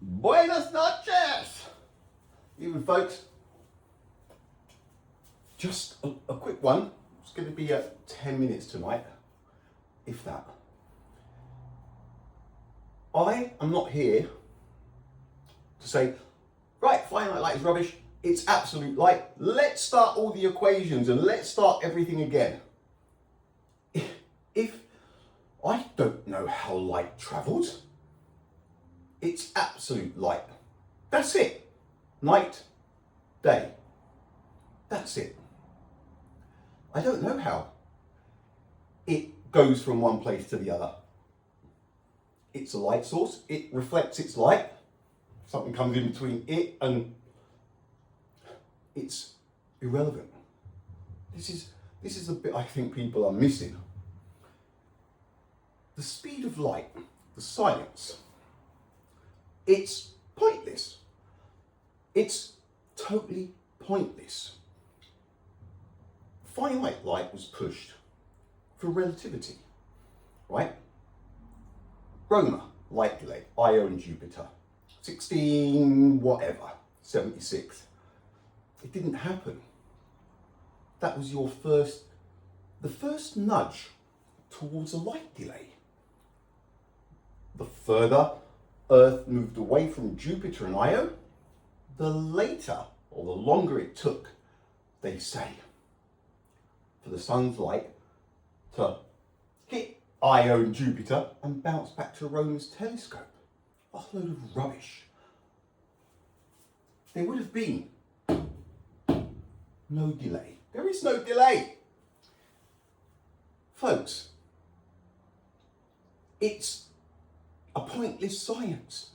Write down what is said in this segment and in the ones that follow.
Buenas noches! Even folks, just a quick one. It's going to be 10 minutes tonight, if that. I am not here to say, right, finite light is rubbish, it's absolute light, let's start all the equations and let's start everything again. If I don't know how light travels, it's absolute light. That's it. Night, day. That's it. I don't know how it goes from one place to the other. It's a light source. It reflects its light. Something comes in between it and it's irrelevant. This is the bit I think people are missing. The speed of light, the science, it's pointless. It's totally pointless. Finite light was pushed for relativity, right? Roma, light delay, Io and Jupiter, 76. It didn't happen. That was the first nudge towards a light delay. The further Earth moved away from Jupiter and Io, the later or the longer it took, they say, for the sun's light to hit Io and Jupiter and bounce back to Roma's telescope. A load of rubbish. There would have been no delay. There is no delay. Folks, it's a pointless science.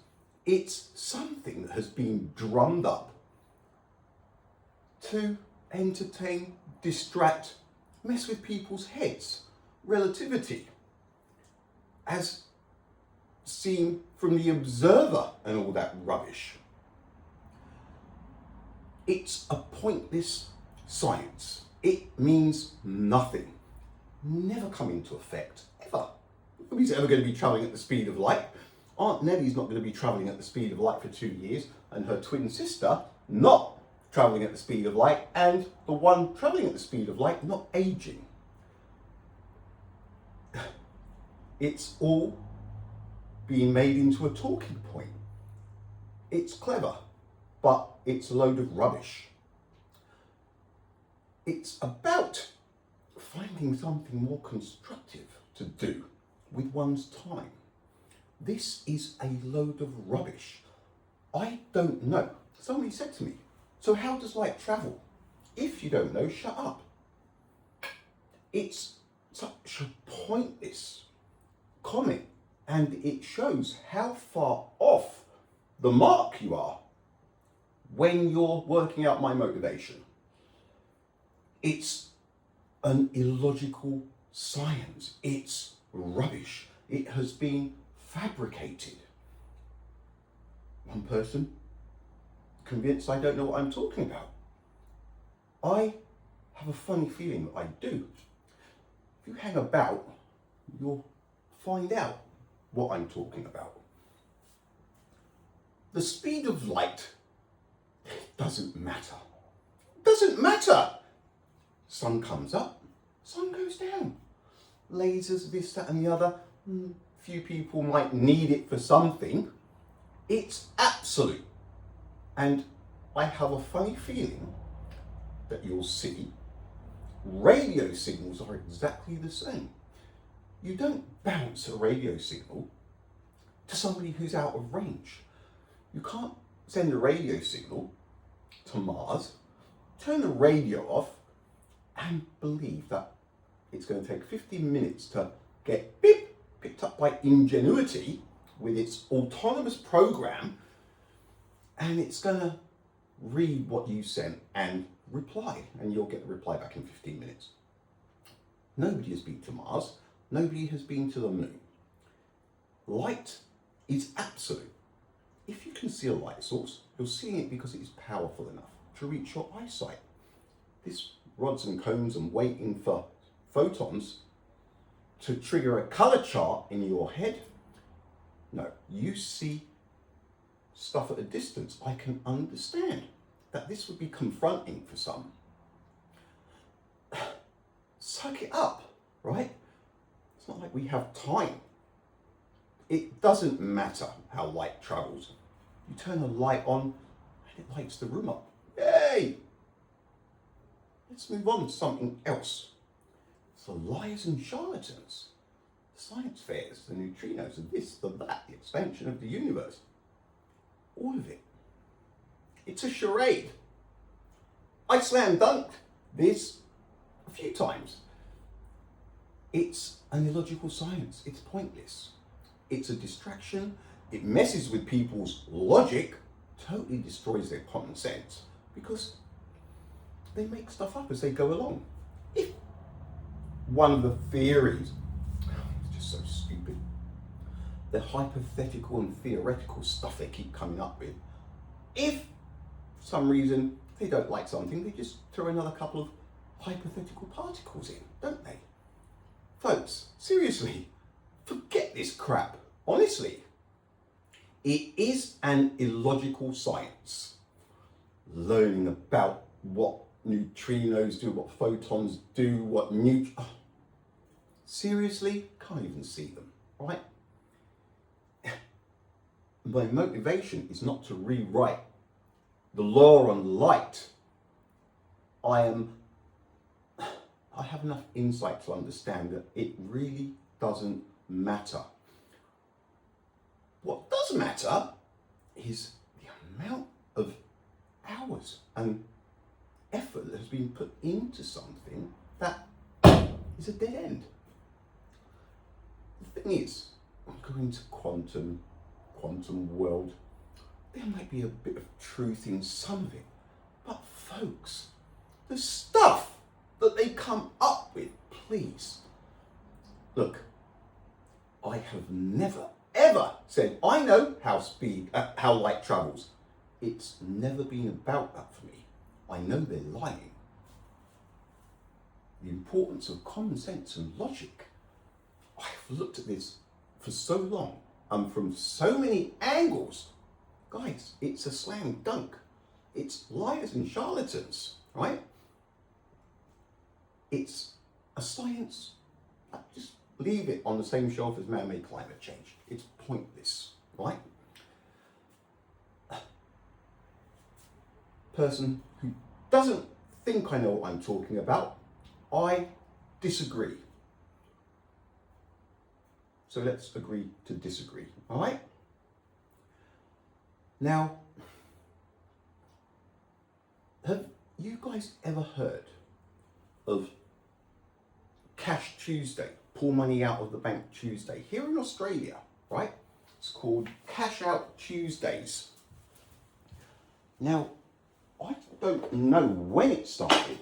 It's something that has been drummed up to entertain, distract, mess with people's heads. Relativity, as seen from the observer and all that rubbish. It's a pointless science. It means nothing. Never come into effect, ever. Nobody's ever going to be travelling at the speed of light. Aunt Nellie's not going to be travelling at the speed of light for 2 years, and her twin sister not travelling at the speed of light, and the one travelling at the speed of light not aging. It's all being made into a talking point. It's clever, but it's a load of rubbish. It's about finding something more constructive to do with one's time. This is a load of rubbish. I don't know. Somebody said to me, so how does light travel? If you don't know, shut up. It's such a pointless comment, and it shows how far off the mark you are when you're working out my motivation. It's an illogical science. It's rubbish. It has been fabricated. One person convinced I don't know what I'm talking about. I have a funny feeling that I do. If you hang about, you'll find out what I'm talking about. The speed of light doesn't matter. Doesn't matter. Sun comes up, sun goes down. Lasers, this, that and the other. Few people might need it for something. It's absolute. And I have a funny feeling that you'll see radio signals are exactly the same. You don't bounce a radio signal to somebody who's out of range. You can't send a radio signal to Mars, turn the radio off, and believe that it's going to take 15 minutes to get picked up by Ingenuity with its autonomous program, and it's going to read what you sent and reply, and you'll get the reply back in 15 minutes. Nobody has been to Mars. Nobody has been to the moon. Light is absolute. If you can see a light source, you're seeing it because it is powerful enough to reach your eyesight. This rods and cones and waiting for photons to trigger a color chart in your head. No, you see stuff at a distance, I can understand that this would be confronting for some. Suck it up, right? It's not like we have time. It doesn't matter how light travels. You turn a light on and it lights the room up. Yay! Let's move on to something else. It's the liars and charlatans, the science fairs, the neutrinos, and this, the that, the expansion of the universe. All of it. It's a charade. I slam dunked this a few times. It's an illogical science. It's pointless. It's a distraction. It messes with people's logic, totally destroys their common sense, because they make stuff up as they go along. If one of the theories, it's just so stupid, the hypothetical and theoretical stuff they keep coming up with, if for some reason they don't like something, they just throw another couple of hypothetical particles in, don't they? Folks, seriously, forget this crap, honestly. It is an illogical science. Learning about what neutrinos do, what photons do, what seriously, can't even see them, right? My motivation is not to rewrite the law on light. I have enough insight to understand that it really doesn't matter. What does matter is the amount of hours and effort that has been put into something that is a dead end. The thing is, going to quantum world, there might be a bit of truth in some of it, but folks, the stuff that they come up with, please. Look, I have never, ever said, I know how light travels. It's never been about that for me. I know they're lying. The importance of common sense and logic. I've looked at this for so long and from so many angles. Guys, it's a slam dunk. It's liars and charlatans, right? It's a science. Just leave it on the same shelf as man-made climate change. It's pointless, right? Person who doesn't think I know what I'm talking about, I disagree. So let's agree to disagree, all right? Now, have you guys ever heard of Cash Tuesday, pull money out of the bank Tuesday? Here in Australia, right? It's called Cash Out Tuesdays. Now, I don't know when it started.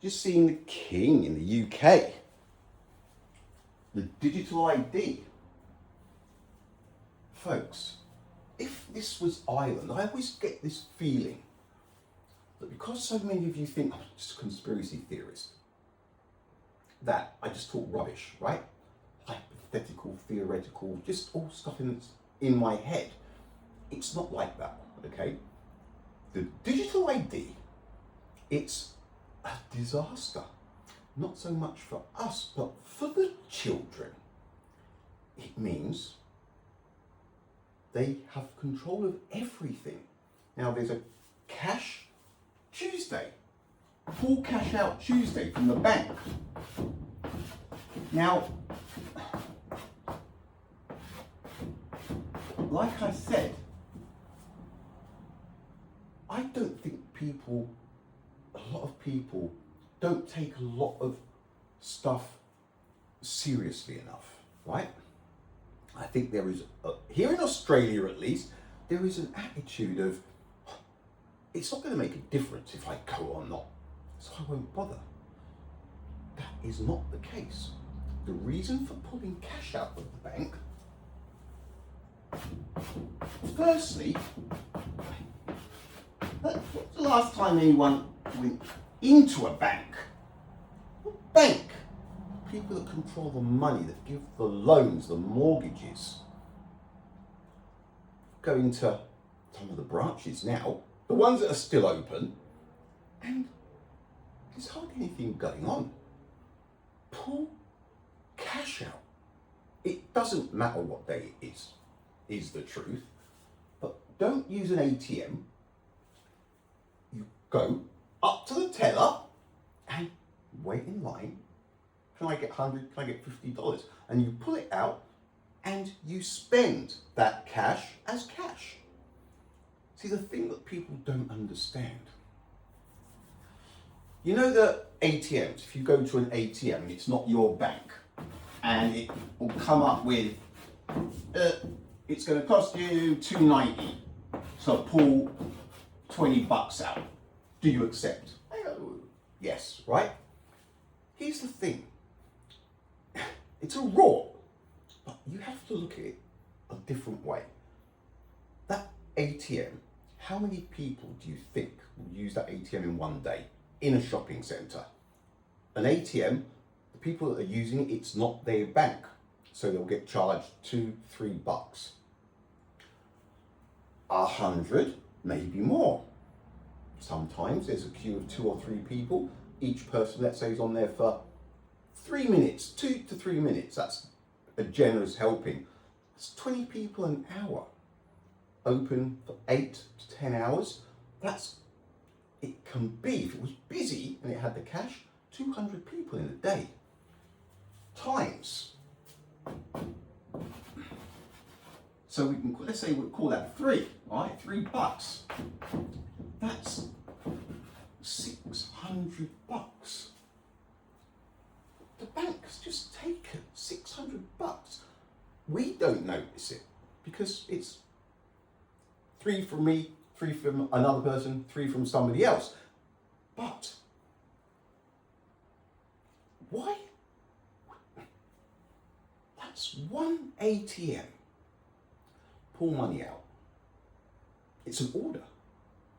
Just seeing the King in the UK. The digital ID. Folks, if this was Ireland, I always get this feeling that because so many of you think I'm just a conspiracy theorist, that I just talk rubbish, right? Hypothetical, theoretical, just all stuff in my head. It's not like that, okay? The digital ID, it's a disaster. Not so much for us, but for the children. It means they have control of everything. Now there's a Cash Tuesday, full cash out Tuesday from the bank. Now, like I said, I don't think a lot of people don't take a lot of stuff seriously enough, right? I think there is, here in Australia at least, there is an attitude of, it's not going to make a difference if I go or not, so I won't bother. That is not the case. The reason for pulling cash out of the bank, firstly, what's the last time anyone went into a bank? What bank? People that control the money, that give the loans, the mortgages. go into some of the branches now, the ones that are still open, and there's hardly anything going on. Pull cash out. It doesn't matter what day it is the truth, but don't use an ATM. You go up to the teller and wait in line. Can I get 100? Can I get $50? And you pull it out and you spend that cash as cash. See, the thing that people don't understand, you know the ATMs, if you go to an ATM, it's not your bank, and it will come up with, it's going to cost you $2.90 to pull $20 out. Do you accept? I go, yes, right? Here's the thing. It's a raw, but you have to look at it a different way. That ATM, how many people do you think will use that ATM in one day in a shopping centre? An ATM, the people that are using it, it's not their bank, so they'll get charged $2-3. 100, maybe more. Sometimes there's a queue of 2 or 3 people. Each person, let's say, is on there for 3 minutes, 2 to 3 minutes. That's a generous helping. It's 20 people an hour. Open for 8 to 10 hours. It can be, if it was busy and it had the cash, 200 people in a day. Times. So we can, let's say we call that 3, right? $3. That's $600. The bank's just taken $600. We don't notice it because it's 3 from me, 3 from another person, 3 from somebody else. But why? That's one ATM. Pull money out. It's an order.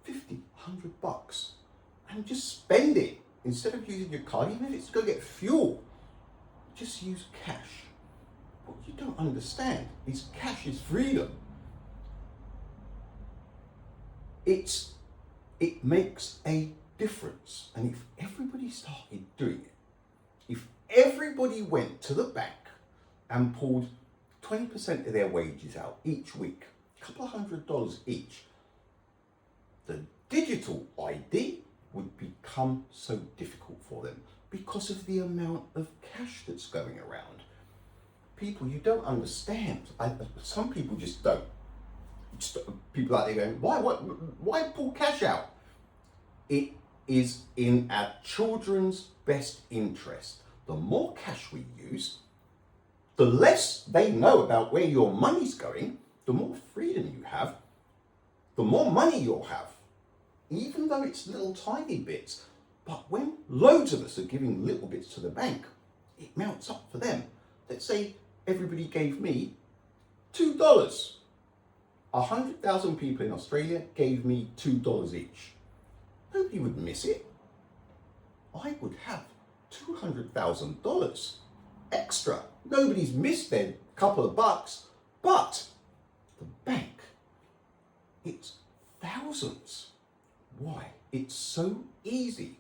$50, $100. And just spend it. Instead of using your card, even if it's to go get fuel, just use cash. What you don't understand is cash is freedom. It makes a difference. And if everybody started doing it, if everybody went to the bank and pulled 20% of their wages out each week, a couple of $100 each, the digital ID would become so difficult for them because of the amount of cash that's going around. People, you don't understand. Some people just don't. People out there going, why pull cash out? It is in our children's best interest. The more cash we use, the less they know about where your money's going, the more freedom you have, the more money you'll have, even though it's little tiny bits. But when loads of us are giving little bits to the bank, it mounts up for them. Let's say everybody gave me $2. 100,000 people in Australia gave me $2 each. Nobody would miss it. I would have $200,000 extra. Nobody's missed their couple of bucks, but the bank, it's thousands. Why? It's so easy.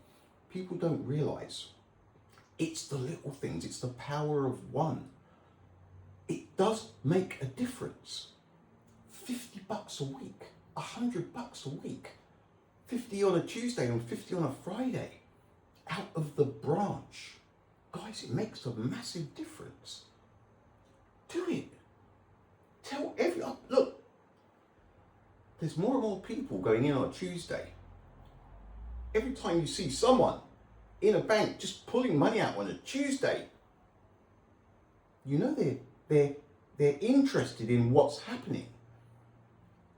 People don't realize. It's the little things. It's the power of one. It does make a difference. $50 a week, $100 a week, 50 on a Tuesday and 50 on a Friday, out of the branch. Guys, it makes a massive difference. Do it. Tell everyone, look, there's more and more people going in on a Tuesday. Every time you see someone in a bank just pulling money out on a Tuesday, you know they're interested in what's happening.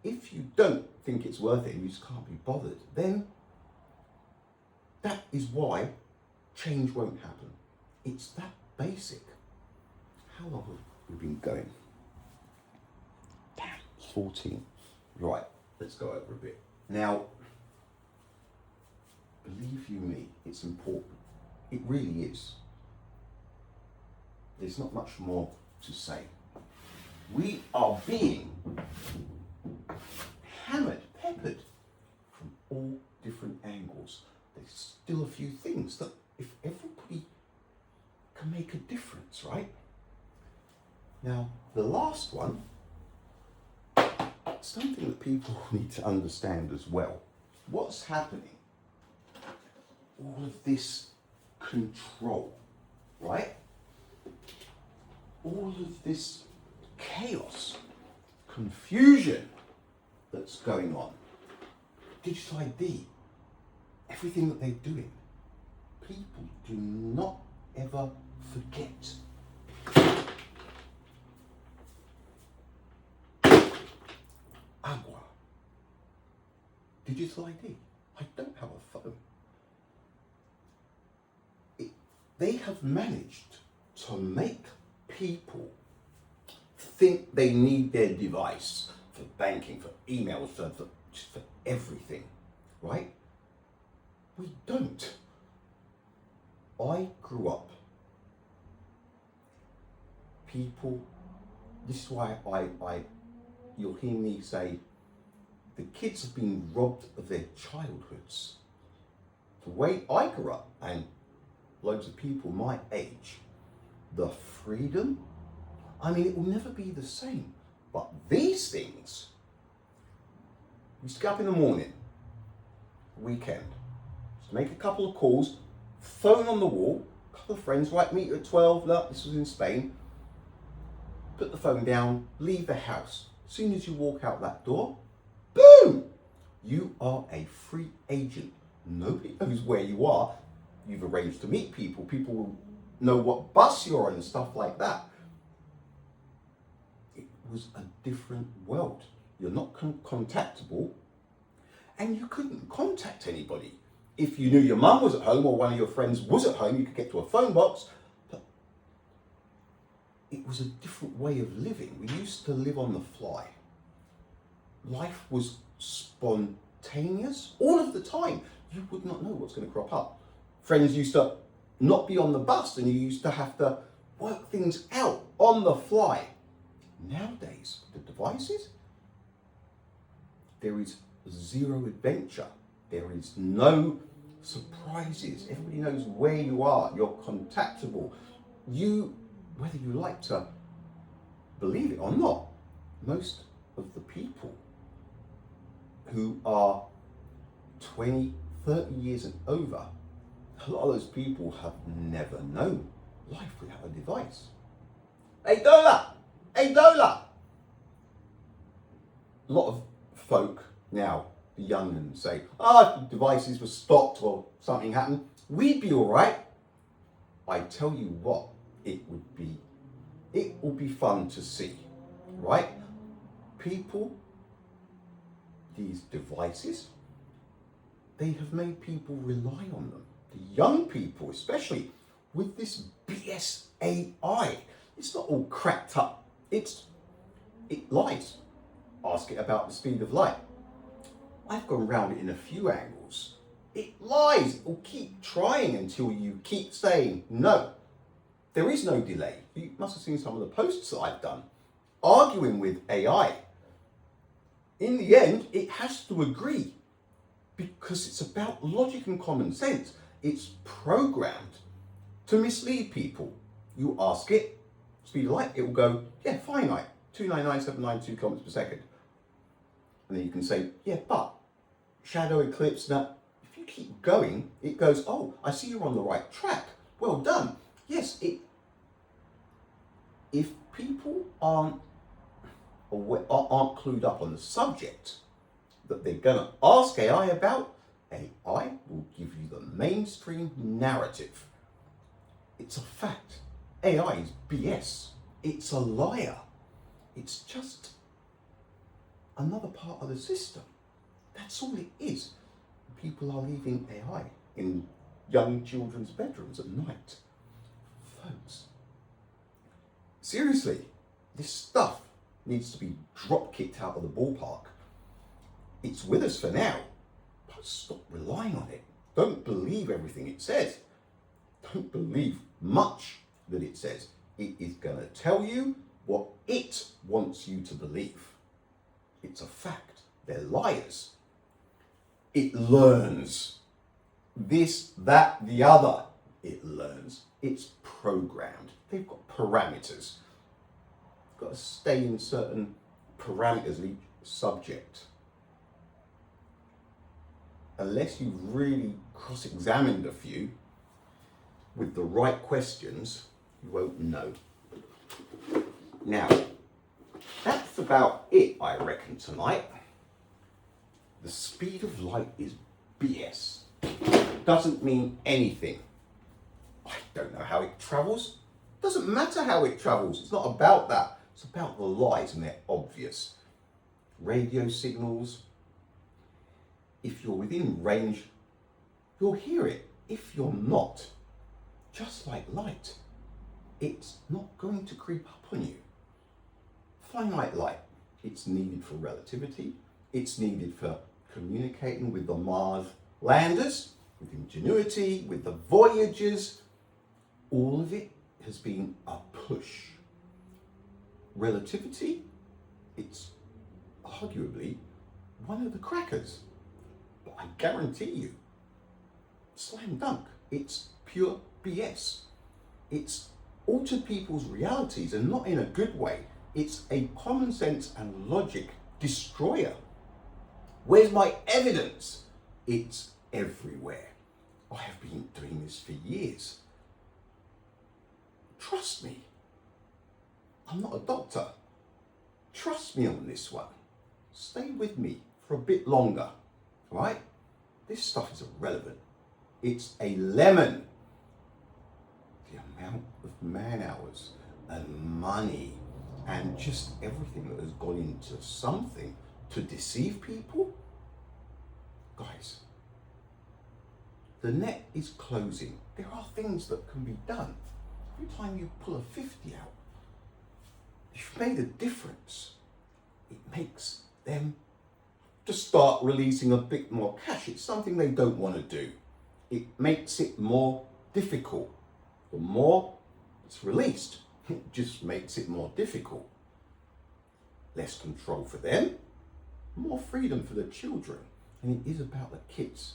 If you don't think it's worth it and you just can't be bothered, then that is why change won't happen. It's that basic. How long have we been going? Damn, 14. Right, let's go over a bit. Now, believe you me, it's important. It really is. There's not much more to say. We are being last one, something that people need to understand as well. What's happening? All of this control, right? All of this chaos, confusion that's going on. Digital ID, everything that they're doing. People do not ever forget. Agua. Digital ID. I don't have a phone. They have managed to make people think they need their device for banking, for emails, for everything, right? We don't. I grew up, people, this is why you'll hear me say, the kids have been robbed of their childhoods. The way I grew up, and loads of people my age, the freedom, I mean, it will never be the same. But these things, you used to get up in the morning, weekend, just make a couple of calls, phone on the wall, a couple of friends, right, meet you at 12, look, this was in Spain, put the phone down, leave the house. As soon as you walk out that door, boom, you are a free agent. Nobody knows where you are. You've arranged to meet people. People will know what bus you're on and stuff like that. It was a different world. You're not contactable, and you couldn't contact anybody. If you knew your mum was at home or one of your friends was at home, you could get to a phone box. But it was a different way of living. We used to live on the fly. Life was spontaneous all of the time. You would not know what's going to crop up. Friends used to not be on the bus, and you used to have to work things out on the fly. Nowadays, the devices, there is zero adventure. There is no surprises. Everybody knows where you are. You're contactable. You, whether you like to believe it or not, most of the people who are 20, 30 years and over, a lot of those people have never known life without a device. Hey Dola! Hey Dola! A lot of folk now, the young ones, say, if the devices were stopped or something happened, we'd be all right. I tell you what, it will be fun to see, right? People, these devices, they have made people rely on them. The young people, especially, with this BS AI. It's not all cracked up. It lies. Ask it about the speed of light. I've gone round it in a few angles. It lies. It will keep trying until you keep saying no. There is no delay. You must have seen some of the posts that I've done arguing with AI. In the end, it has to agree because it's about logic and common sense. It's programmed to mislead people. You ask it, speed of light, it will go, yeah, finite, 299,792 kilometers per second. And then you can say, yeah, but shadow eclipse, now, if you keep going, it goes, oh, I see you're on the right track. Well done. Yes, if people aren't clued up on the subject that they're going to ask AI about, AI will give you the mainstream narrative. It's a fact. AI is BS. It's a liar. It's just another part of the system. That's all it is. People are leaving AI in young children's bedrooms at night. Folks, seriously, this stuff needs to be drop kicked out of the ballpark. It's with us for now, but stop relying on it. Don't believe everything it says. Don't believe much that it says. It is going to tell you what it wants you to believe. It's a fact. They're liars. It learns. This, that, the other. It learns. It's programmed. They've got parameters. got to stay in certain parameters of each subject. Unless you've really cross-examined a few with the right questions, you won't know. Now, that's about it, I reckon, tonight. The speed of light is BS. Doesn't mean anything. I don't know how it travels. Doesn't matter how it travels. It's not about that. It's about the lies, and they're obvious. Radio signals. If you're within range, you'll hear it. If you're not, just like light, it's not going to creep up on you. Finite light, it's needed for relativity. It's needed for communicating with the Mars landers, with Ingenuity, with the Voyagers. All of it has been a push. Relativity, it's arguably one of the crackers. But I guarantee you, slam dunk, it's pure BS. It's altered people's realities, and not in a good way. It's a common sense and logic destroyer. Where's my evidence? It's everywhere. I have been doing this for years. Trust me. I'm not a doctor. Trust me on this one. Stay with me for a bit longer, right? This stuff is irrelevant. It's a lemon. The amount of man hours and money and just everything that has gone into something to deceive people. Guys, the net is closing. There are things that can be done. Every time you pull a 50 out, you've made a difference. It makes them to start releasing a bit more cash. It's something they don't want to do. It makes it more difficult. The more it's released, it just makes it more difficult. Less control for them, more freedom for the children. And it is about the kids.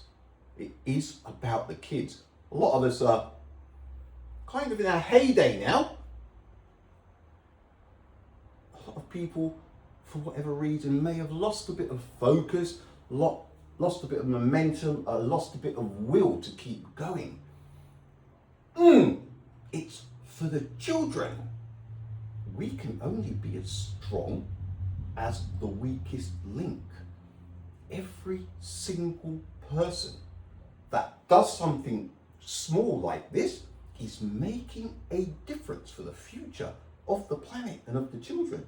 It is about the kids. A lot of us are kind of in our heyday now. A lot of people, for whatever reason, may have lost a bit of focus, lost a bit of momentum, lost a bit of will to keep going. It's for the children. We can only be as strong as the weakest link. Every single person that does something small like this is making a difference for the future of the planet and of the children.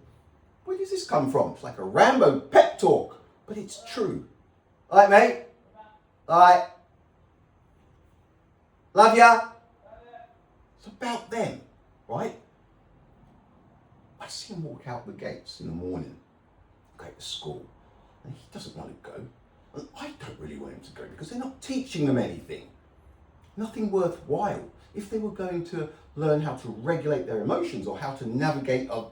Where does this come from? It's like a Rambo pep talk, but it's true. All right, mate? All right. Love ya. It's about them, right? I see him walk out the gates in the morning, go to school, and he doesn't want to go. And I don't really want him to go because they're not teaching them anything. Nothing worthwhile. If they were going to learn how to regulate their emotions or how to navigate a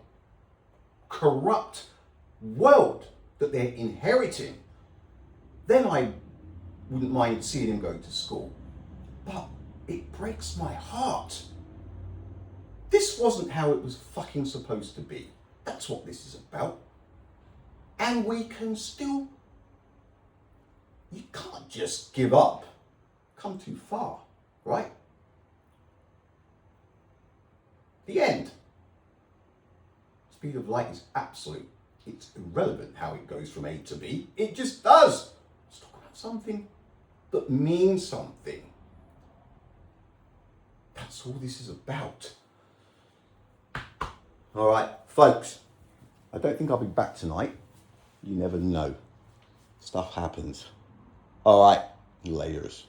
corrupt world that they're inheriting, then I wouldn't mind seeing him go to school. But it breaks my heart. This wasn't how it was fucking supposed to be. That's what this is about. And we can still, you can't just give up. Come too far, right? The end. Speed of light is absolute. It's irrelevant how it goes from A to B. It just does. Let's talk about something that means something. That's all this is about. All right, folks, I don't think I'll be back tonight. You never know. Stuff happens. All right, laters.